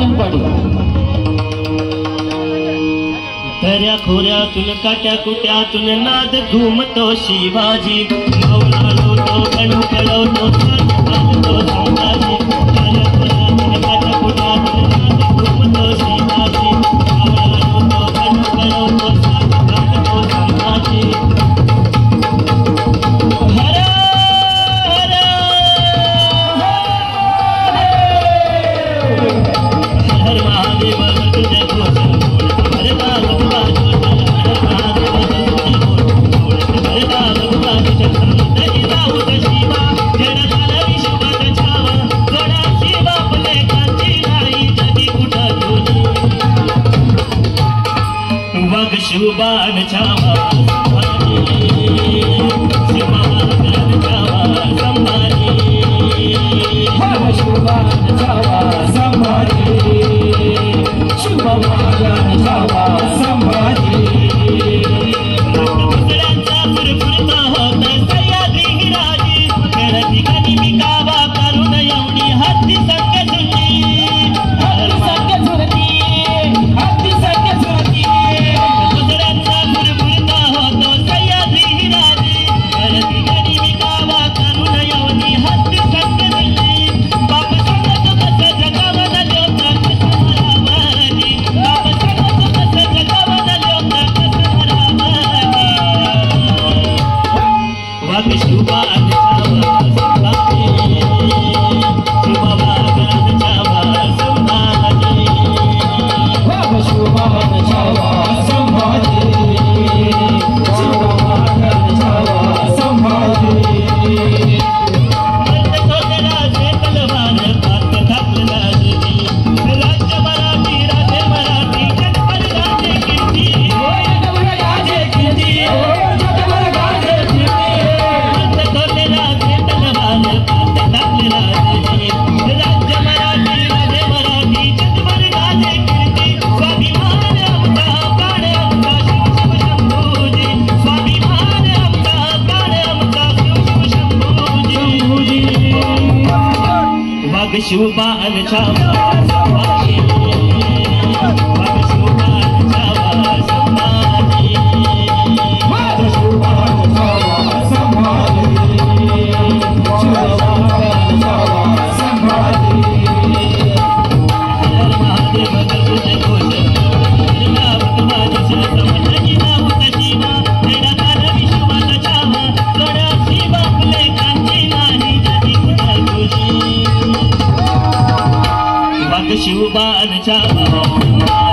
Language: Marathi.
पुरणपोळी दर्या खोऱ्यातून काट्या कुट्यातून नाद घुमतो शिवाजी मावळतो कणू कळवतो संभाजी दर्या खोऱ्यातून काट्या कुट्यातून नाद घुमतो शिवाजी मावळतो कणू कळवतो संभाजी हर महादेव तुझे शुभान छावा शुभान छावा संभाजी शुभान छावा संभाजी शुभान छावा संभाजी दुसऱ्यांचा फुरफुरता होत सह्याद्री राजी खेळती कधी मिकावा करून एवढी हत्ती संग झुंजी हत्ती संग झुरती हत्ती संग झुरती शुभान छावा संभाजी शुभान छावा संभाजी शुभान छावा संभाजी शुभान छावा संभाजी हर महादेव तुझे घोष नाम तुम्हारी समजनी नाम तशीवा तेरा काल विश्वात छावा थोडा शिवा फुले कांची नाही जगी कुठा तुझी शुभान छावा